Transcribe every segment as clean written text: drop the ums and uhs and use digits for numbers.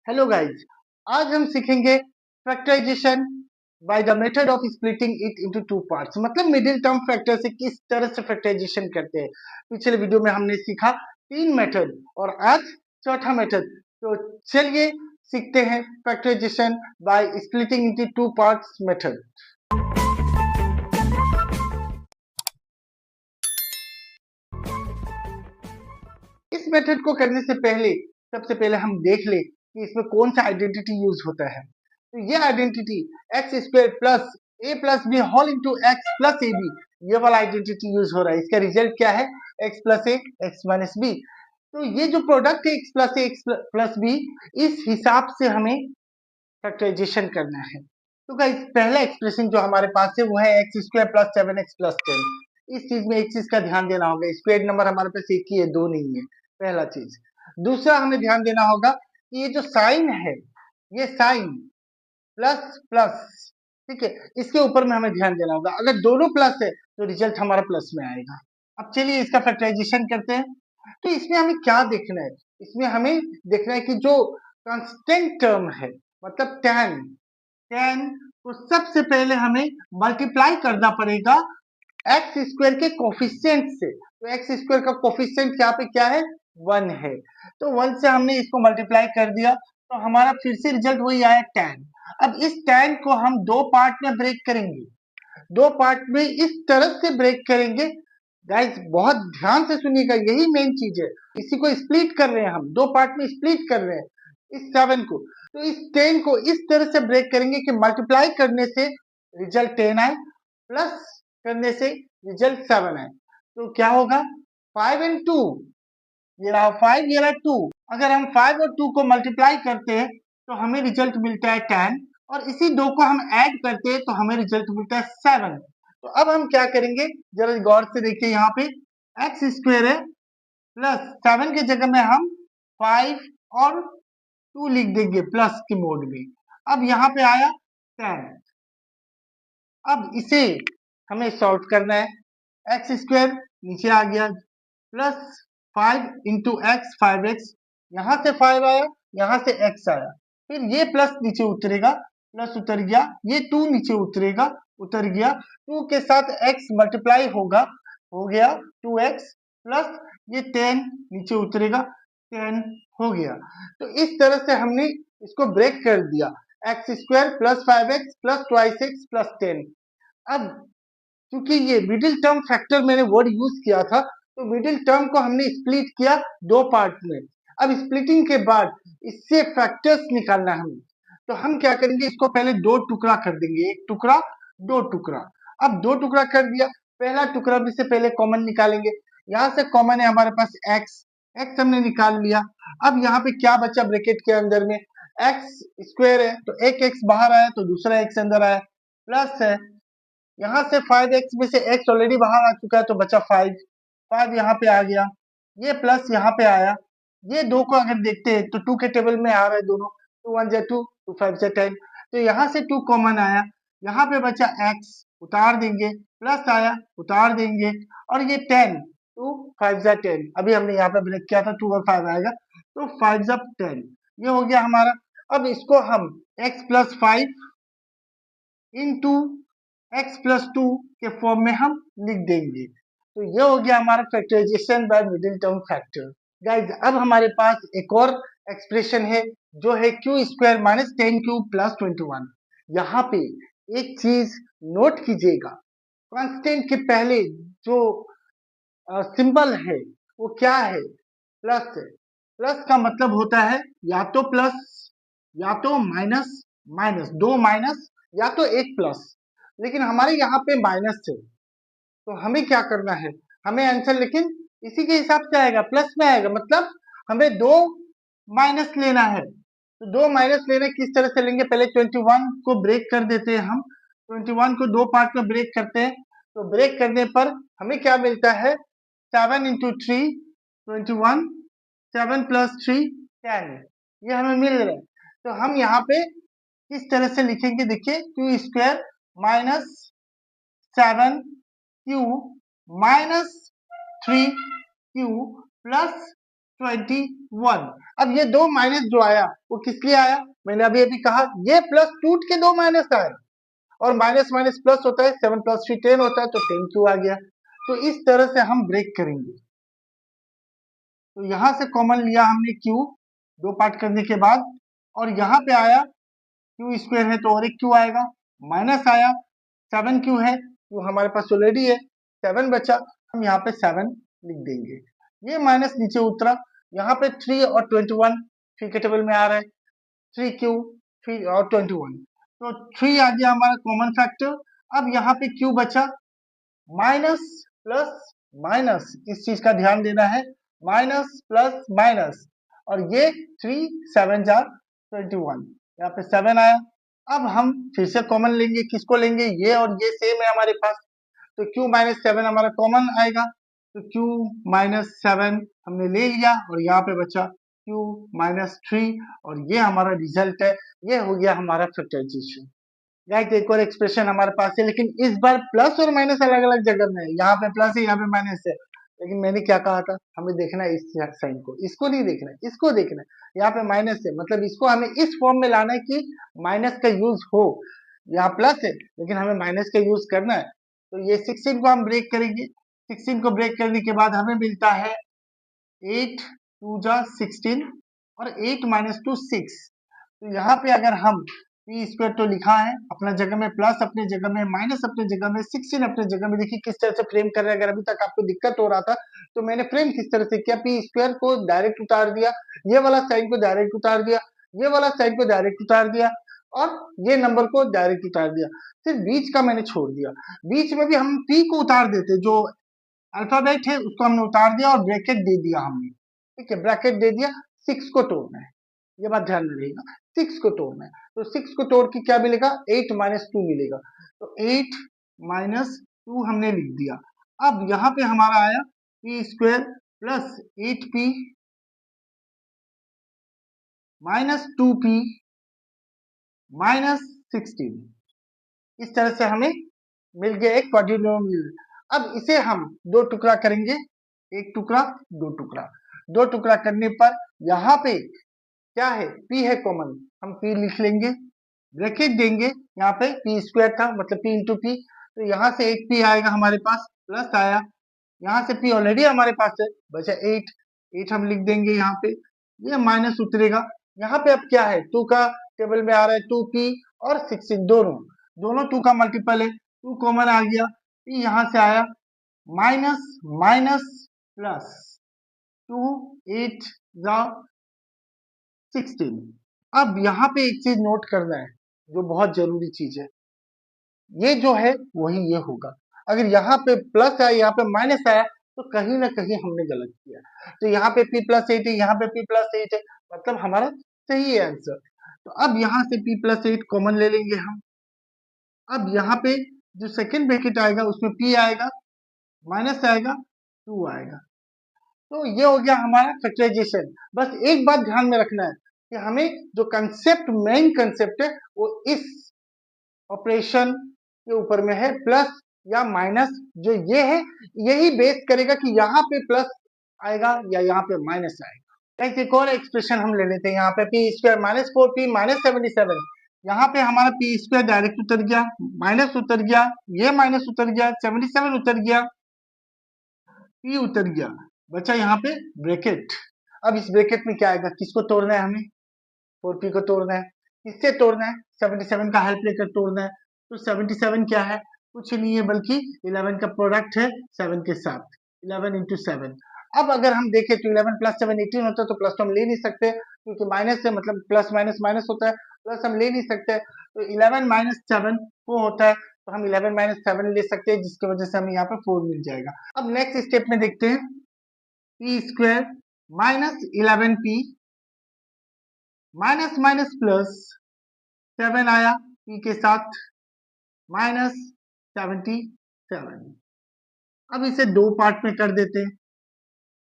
Hello guys, आज हम सीखेंगे factorization by the method of splitting it into two parts. मतलब मिडिल टर्म फैक्टर से किस तरह से फैक्टराइजेशन करते हैं। पिछले वीडियो में हमने सीखा तीन मेथड और आज चौथा मेथड। तो चलिए सीखते हैं factorization by splitting into two parts method. इस मेथड को करने से पहले सबसे पहले हम देख ले कि इसमें कौन सा आइडेंटिटी यूज होता है। तो ये identity X square plus A plus B whole into X plus A B, ये वाला आइडेंटिटी यूज हो रहा है। इसका रिजल्ट क्या है? एक्स प्लस ए एक्स माइनस बी। तो ये जो प्रोडक्ट है एक्स प्लस ए एक्स प्लस बी, इस हिसाब से हमें फैक्टराइजेशन करना है। तो गाइस पहला एक्सप्रेशन जो हमारे पास है वो है x square plus 7x plus 10। इस चीज में एक चीज का ध्यान देना होगा, स्क्वायर नंबर हमारे पास एक ही है, दो नहीं है, पहला चीज। दूसरा हमें ध्यान देना होगा कि ये जो साइन है, ये साइन प्लस प्लस, ठीक है, इसके ऊपर में हमें ध्यान देना होगा। अगर दोनों प्लस है तो रिजल्ट हमारा प्लस में आएगा। अब चलिए इसका फैक्टराइजेशन करते हैं। तो इसमें हमें क्या देखना है? इसमें हमें देखना है कि जो कांस्टेंट टर्म है, मतलब tan, tan को सबसे पहले हमें मल्टीप्लाई करना पड़ेगा एक्स स्क्वायर के कोफिशिएंट से। तो एक्स स्क्वायर का कोफिशिएंट यहाँ पे क्या है? 1 है। तो 1 से हमने इसको मल्टीप्लाई कर दिया तो हमारा फिर से रिजल्ट वही आया tan। अब इस tan को हम दो पार्ट में ब्रेक करेंगे, दो पार्ट में इस तरह से ब्रेक करेंगे। गाइस बहुत ध्यान से सुनिएगा, यही मेन चीज है। इसी को स्प्लिट कर रहे हैं, हम दो पार्ट में स्प्लिट कर रहे हैं इस 7 को। तो इस 10 को इस तरह से ब्रेक करेंगे कि मल्टीप्लाई करने से रिजल्ट 10 आए, प्लस करने से रिजल्ट 7 आए। तो क्या होगा? 5 एंड 2, ये रहा 5, ये रहा 2। अगर हम 5 और 2 को मल्टीप्लाई करते हैं तो हमें रिजल्ट मिलता है 10, और इसी दो को हम ऐड करते हैं तो हमें रिजल्ट मिलता है 7। तो अब हम क्या करेंगे, जरा गौर से देखिए। यहाँ पे एक्स स्क्वायर है, प्लस 7 की जगह में हम 5 और 2 लिख देंगे प्लस के मोड में। अब यहाँ पे आया 10। अब इसे हमें सॉल्व करना है। एक्स स्क्वायर नीचे आ गया, प्लस 5 इंटू एक्स, 5x, यहाँ से 5 आया, यहाँ से x आया, फिर ये प्लस नीचे उतरेगा, प्लस उतर गया, ये 2 नीचे उतरेगा, उतर गया, 2 के साथ x मल्टीप्लाई होगा, हो गया 2x, प्लस ये 10 नीचे उतरेगा, 10 हो गया। तो इस तरह से हमने इसको ब्रेक कर दिया, x square plus 5x plus twice x plus 10। अब क्योंकि ये मिडिल टर्म फैक्टर मैंने वर्ड यूज किया था, तो मिडिल टर्म को हमने स्प्लिट किया दो पार्ट में। अब स्प्लिटिंग के बाद इससे फैक्टर्स निकालना है हमें। तो हम क्या करेंगे, इसको पहले दो टुकड़ा कर देंगे, एक टुकड़ा दो टुकड़ा। अब दो टुकड़ा कर दिया, पहला टुकड़ा में से पहले कॉमन निकालेंगे। यहाँ से कॉमन है हमारे पास एक्स, एक्स हमने निकाल लिया। अब यहाँ पे क्या बचा ब्रैकेट के अंदर में? एक्स स्क्वायर है तो एक एक्स बाहर आया तो दूसरा एक्स अंदर आया, प्लस है यहाँ से 5x में से x ऑलरेडी बाहर आ चुका है तो बचा 5, 5 यहाँ पे आ गया, ये प्लस यहाँ पे आया। ये दो को अगर देखते हैं तो 2 के टेबल में आ रहा है दोनों, 2 1 जा 2, 2 5 जा 10। तो यहाँ से 2 कॉमन आया, यहाँ पे बचा x, उतार देंगे, प्लस आया, उतार देंगे, और ये 10, 2 5 जा 10। अभी हमने यहाँ पे ब्रेक किया था, 2 और 5 आएगा तो 5 जा 10, ये हो गया हमारा। अब इसको हम x plus 5 into X plus 2 के फॉर्म में हम लिख देंगे। तो ये हो गया हमारा factorization by middle term factor. Guys अब हमारे पास एक और एक्सप्रेशन है जो है Q square minus 10 Q plus 21। यहाँ पे एक चीज नोट कीजिएगा, कांस्टेंट के पहले जो सिंबल है वो क्या है? प्लस है। प्लस का मतलब होता है या तो प्लस या तो माइनस, माइनस दो माइनस या तो एक प्लस, लेकिन हमारे यहाँ पे माइनस है। तो हमें क्या करना है, हमें आंसर लेकिन इसी के हिसाब से आएगा, प्लस में आएगा, मतलब हमें दो माइनस लेना है। तो दो माइनस लेना किस तरह से लेंगे? पहले 21 को ब्रेक कर देते हैं हम, 21 को दो पार्ट में ब्रेक करते हैं। तो ब्रेक करने पर हमें क्या मिलता है? 7 इंटू 3 21, 7 प्लस 3 10, ये हमें मिल रहा है। तो हम यहाँ पे इस तरह से लिखेंगे, देखिए Q square minus 7 Q minus 3 Q plus 21। अब ये दो माइनस जो आया वो किस लिए आया, मैंने अभी अभी कहा ये प्लस टूट के दो माइनस आए, और माइनस माइनस प्लस होता है, 7 + 3 10 होता है, तो 10 क्यों आ गया। तो इस तरह से हम ब्रेक करेंगे। तो यहां से कॉमन लिया हमने Q दो पार्ट करने के बाद, और यहाँ पे आया Q² है तो और एक Q आएगा, माइनस आया 7 Q है, Q हमारे पास ऑलरेडी है, 7 बचा, हम यहाँ पे 7 लिख देंगे। ये माइनस नीचे उतरा, यहाँ पे 3 और 21 3 के टेबल में आ रहा है, 3Q 3 और 21, तो 3 आ गया हमारा कॉमन फैक्टर। अब यहाँ पे Q बचा, माइनस प्लस माइनस, इस चीज का ध्यान देना है, माइनस प्लस माइनस, और ये 3 7 जार 21, यहाँ पे 7 आया। अब हम फिर से कॉमन लेंगे, किसको लेंगे, ये और ये सेम है हमारे पास, तो Q - 7 हमारा कॉमन आएगा, तो Q - 7 हमने ले लिया, और यहाँ पे बचा Q - 3, और ये हमारा रिजल्ट है, ये हो गया हमारा फैक्टराइजेशन। राइट, एक और एक्सप्रेशन हमारे पास है, लेकिन इस बार प्लस और माइनस अलग अलग जगह में है, यहाँ पे प्लस है, यहाँ पे माइनस है, लेकिन मैंने क्या कहा था, हमें देखना है इस साइन को, इसको नहीं देखना है, इसको देखना है। यहाँ पे माइनस है, मतलब इसको हमें इस फॉर्म में लाना है कि माइनस का यूज हो, यहाँ प्लस है लेकिन हमें माइनस का यूज करना है। तो ये 16 को हम ब्रेक करेंगे, 16 को ब्रेक करने के बाद हमें मिलता है 8 2 जा 16, और 8 - 2 6। तो यहाँ पे अगर हम p² तो लिखा है अपना जगह में, प्लस अपने जगह में, माइनस अपने जगह में, 16 अपने जगह में, देखिए किस तरह से फ्रेम कर रहे हैं। अगर अभी तक आपको दिक्कत हो रहा था तो मैंने फ्रेम किस तरह से किया, p² को डायरेक्ट उतार दिया, ये वाला साइन को डायरेक्ट उतार दिया, ये वाला साइन को डायरेक्ट उतार दिया, और ये नंबर को डायरेक्ट उतार दिया, सिर्फ बीच का मैंने छोड़ दिया। बीच में भी हम p को उतार देते, जो अल्फाबेट है उसको हमने उतार दिया और ब्रैकेट दे दिया हमने, ठीक है, ब्रैकेट दे दिया। 6 को तोड़ना है, ये बात ध्यान में रहेगा, 6 को तोड़ना है, तो 6 को तोड़ के क्या मिलेगा, 8 - 2 मिलेगा, तो 8 - 2 हमने लिख दिया। अब यहाँ पे हमारा आया p² plus 8p minus 2p minus 16, इस तरह से हमें मिल गया एक क्वाड्रिनोमियल। अब इसे हम दो टुकड़ा करेंगे, एक टुकड़ा दो टुकड़ा, दो टुकड़ा करने पर यहाँ पे क्या है, p है कॉमन, हम p लिख लेंगे, ब्रैकेट देंगे, यहाँ पे p² था मतलब p × p, तो यहाँ से एक p आएगा हमारे पास, प्लस आया, यहाँ से p ऑलरेडी हमारे पास है, बचा 8 हम लिख देंगे यहाँ पे, ये माइनस उतरेगा, यहाँ पे अब क्या है, 2 का टेबल में आ रहा है, 2p और 16 दोनों 2 का मल्टीपल है, 2 कॉमन आ गया, p यहाँ से आया, माइनस माइनस प्लस 2 8 16। अब यहाँ पे एक चीज नोट करना है जो बहुत जरूरी चीज है, ये जो है वही ये होगा, अगर यहाँ पे प्लस आया यहाँ पे माइनस आया तो कहीं ना कहीं हमने गलत किया। तो यहाँ पे p+8 है, यहाँ पे p+8 है, मतलब हमारा सही है आंसर। तो अब यहाँ से p+8 कॉमन ले लेंगे हम। अब यहाँ पे जो सेकेंड ब्रैकेट आएगा उसमें p आएगा, माइनस आएगा, 2 आएगा, तो ये हो गया हमारा फैक्टराइजेशन। बस एक बात ध्यान में रखना है कि हमें जो कंसेप्ट, मेन कंसेप्ट है वो इस ऑपरेशन के ऊपर में है, प्लस या माइनस, जो ये है यही बेस करेगा कि यहाँ पे प्लस आएगा या यहाँ पे माइनस आएगा। एक और एक्सप्रेशन हम ले लेते हैं, यहाँ पे p² - 4p - 77, यहाँ पे हमारा p² डायरेक्ट उतर गया, माइनस उतर गया, ये माइनस उतर गया, 77 उतर गया, p उतर गया, बचा यहाँ पे ब्रैकेट। अब इस ब्रैकेट में क्या आएगा, किसको तोड़ना है हमें, 4p को तोड़ना है, किससे तोड़ना है, 77 का हेल्प लेकर तोड़ना है। तो 77 क्या है, कुछ नहीं है बल्कि 11 का प्रोडक्ट है 7 के साथ, 11 × 7। अब अगर हम देखें तो 11 + 7 18 होता है, तो प्लस तो हम ले नहीं सकते क्योंकि माइनस है, मतलब प्लस माइनस माइनस होता है, प्लस हम ले नहीं सकते, तो 11 - 7 वो होता है, तो हम 11 - 7 ले सकते हैं, जिसकी वजह से हमें यहाँ पे 4 मिल जाएगा। अब नेक्स्ट स्टेप में देखते हैं, p² - 11p minus minus plus 7 आया p के साथ, माइनस 77। अब इसे दो पार्ट में कर देते हैं,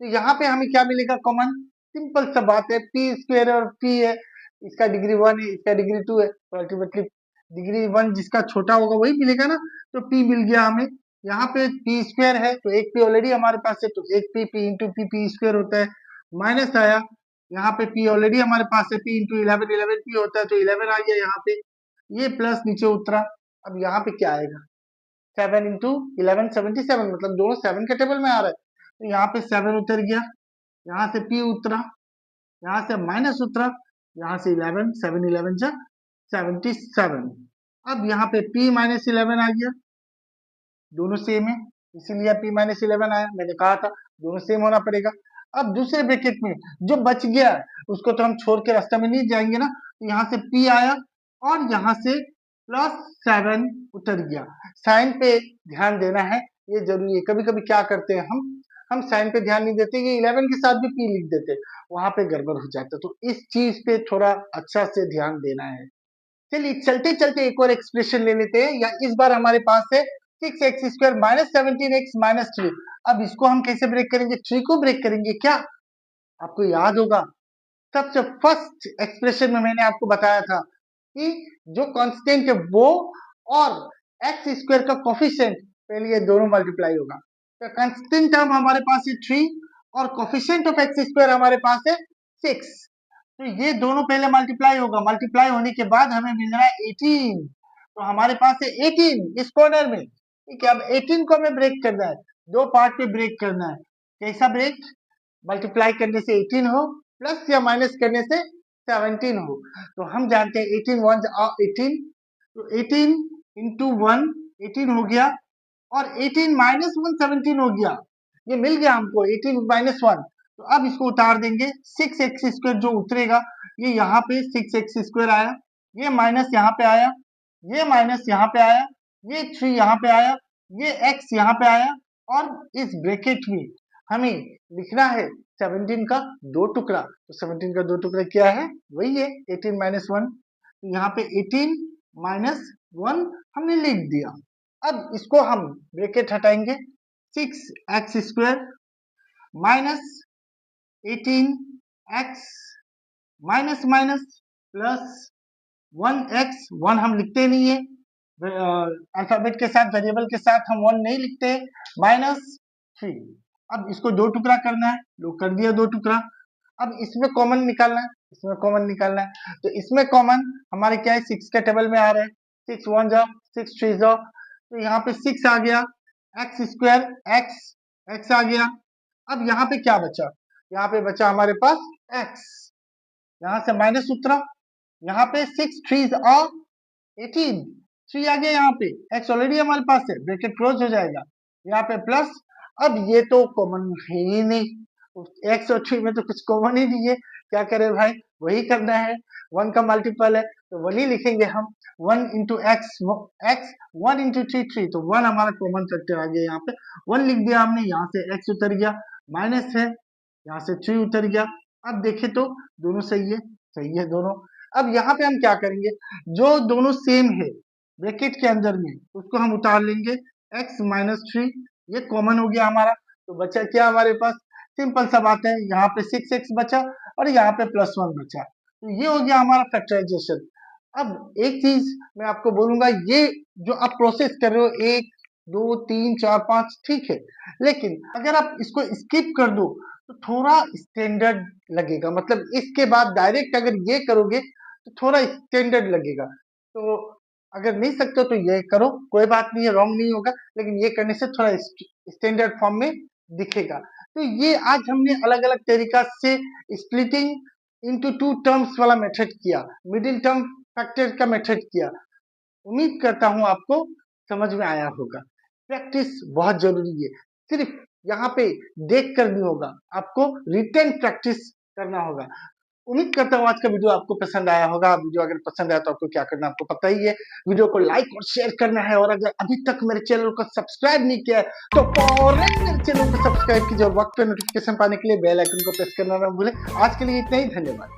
तो यहाँ पे हमें क्या मिलेगा कॉमन, सिंपल सा बात है, p² और p है, इसका डिग्री 1 है, इसका डिग्री 2 है, तो अल्टीमेटली डिग्री 1 जिसका छोटा होगा वही मिलेगा ना, तो p मिल गया हमें। यहाँ पे p² है तो एक p ऑलरेडी हमारे पास है, तो एक p × p p² होता है, माइनस आया, यहाँ पे p ऑलरेडी हमारे पास है, p इंटू 11 11 p होता है तो 11 आ गया यहाँ पे, ये प्लस नीचे उतरा। अब यहाँ पे क्या आएगा, 7 इंटू 11 77, मतलब दोनों 7 के टेबल में आ रहा है, तो यहाँ पे 7 उतर गया, यहाँ से p उतरा, यहाँ से माइनस उतरा, यहाँ से 11, 7 11 जा 77। अब यहाँ पे p माइनस 11 आ गया, दोनों सेम है इसीलिए p माइनस 11 आया, मैंने कहा था दोनों सेम होना पड़ेगा। अब दूसरे ब्रैकेट में जो बच गया उसको तो हम छोड़ के रास्ते में नहीं जाएंगे ना, तो यहाँ से p आया और यहाँ से +7 उतर गया। साइन पे ध्यान देना है, ये जरूरी है। कभी कभी क्या करते हैं हम साइन पे ध्यान नहीं देते, ये 11 के साथ भी p लिख देते, वहां पे गड़बड़ हो जाता है, तो इस चीज पे थोड़ा अच्छा से ध्यान देना है। चलिए चलते चलते एक और एक्सप्रेशन ले लेते हैं, या इस बार हमारे पास है 6x² माइनस 17x माइनस 3। अब इसको हम कैसे ब्रेक करेंगे, 3 को ब्रेक करेंगे क्या, आपको याद होगा सबसे फर्स्ट एक्सप्रेशन में मैंने आपको बताया था कि जो कांस्टेंट है वो और x² का कोफिशिएंट, पहले ये दोनों मल्टीप्लाई होगा, तो कांस्टेंट टर्म हमारे पास है 3 और कोफिशिएंट ऑफ x² हमारे पास है 6, तो ये दोनों पहले मल्टीप्लाई होगा, मल्टीप्लाई होने के बाद हमें मिल रहा है 18, तो हमारे पास है 18 इस कॉर्नर में। ठीक है, अब 18 को हमें ब्रेक करना है, दो पार्ट पे ब्रेक करना है। कैसा ब्रेक, मल्टीप्लाई करने से 18 हो, प्लस या माइनस करने से 17 हो, तो हम जानते हैं 18 1 18, तो 18 इंटू 1 18 हो गया, और 18 माइनस 1 17 हो गया, ये मिल गया हमको 18 माइनस 1। तो अब इसको उतार देंगे, 6x² जो उतरेगा ये यहाँ पे 6x² आया, ये माइनस यहाँ पे आया, ये माइनस यहाँ पे आया, ये 3 यहाँ पे आया, ये x यहाँ पे आया, और इस ब्रैकेट में हमें लिखना है 17 का दो टुकड़ा, तो 17 का दो टुकड़ा क्या है, वही है 18 माइनस 1, तो यहाँ पे 18 माइनस 1 हमने लिख दिया। अब इसको हम ब्रैकेट हटाएंगे, 6x² minus 18x minus minus plus 1x, 1 हम लिखते नहीं है अल्फाबेट के साथ, वेरिएबल के साथ हम 1 नहीं लिखते, माइनस 3। अब इसको दो टुकड़ा करना है, लो कर दिया दो टुकड़ा। अब इसमें कॉमन निकालना है, इसमें कॉमन निकालना है, तो इसमें कॉमन हमारे क्या है, 6 के टेबल में आ रहे हैं, 6 1 जा 6 3 जा, तो यहाँ पे 6 आ गया, x² x आ गया। अब यहाँ पे क्या बचा, यहाँ पे बचा हमारे पास x, यहाँ से माइनस उतरा, यहाँ पे 6 3 और 18, 3 आ गया, यहाँ पे x ऑलरेडी हमारे पास है, ब्रैकेट क्लोज हो जाएगा, यहाँ पे प्लस। अब ये तो कॉमन है ही नहीं, x और 3 में तो कुछ कॉमन ही नहीं है, क्या करें भाई, वही करना है, 1 का मल्टीपल है तो वही लिखेंगे हम, 1 इंटू एक्स, 1 इंटू 3 3, तो 1 हमारा कॉमन फैक्टर आ गया, यहाँ पे 1 लिख दिया हमने, यहाँ से x उतर गया, माइनस है, यहाँ से 3 उतर गया। अब देखें तो दोनों सही है दोनों। अब यहाँ पे हम क्या करेंगे, जो दोनों सेम है ब्रैकेट के अंदर में उसको हम उतार लेंगे, x माइनस 3 ये कॉमन हो गया हमारा, तो बचा क्या हमारे पास, सिंपल सा बात है, यहाँ पे 6x बचा और यहाँ पे +1 बचा, तो ये हो गया हमारा फैक्टराइजेशन। अब एक चीज मैं आपको बोलूंगा, ये जो आप प्रोसेस कर रहे हो 1 2 3 4 5 ठीक है, लेकिन अगर आप इसको स्किप कर दो तो थोड़ा स्टैंडर्ड लगेगा, मतलब इसके बाद डायरेक्ट अगर ये करोगे तो थोड़ा स्टैंडर्ड लगेगा, तो अगर नहीं सकते तो ये करो, कोई बात नहीं है, रॉन्ग नहीं होगा, लेकिन ये करने से थोड़ा स्टैंडर्ड फॉर्म में दिखेगा। तो ये आज हमने अलग अलग तरीका से स्प्लिटिंग इनटू 2 टर्म्स वाला मेथड किया, मिडिल टर्म फैक्टर का मेथड किया। उम्मीद करता हूं आपको समझ में आया होगा। प्रैक्टिस बहुत जरूरी है, सिर्फ यहाँ पे देख कर नहीं होगा, आपको रिटन प्रैक्टिस करना होगा। उम्मीद करता हूँ आज का वीडियो आपको पसंद आया होगा। वीडियो अगर पसंद आया तो आपको क्या करना है, आपको पता ही है, वीडियो को लाइक और शेयर करना है, और अगर अभी तक मेरे चैनल को सब्सक्राइब नहीं किया है तो फौरन मेरे चैनल को सब्सक्राइब कीजिए, और वक्त पे नोटिफिकेशन पाने के लिए बेल आइकन को प्रेस करना ना भूलें। आज के लिए इतना ही, धन्यवाद।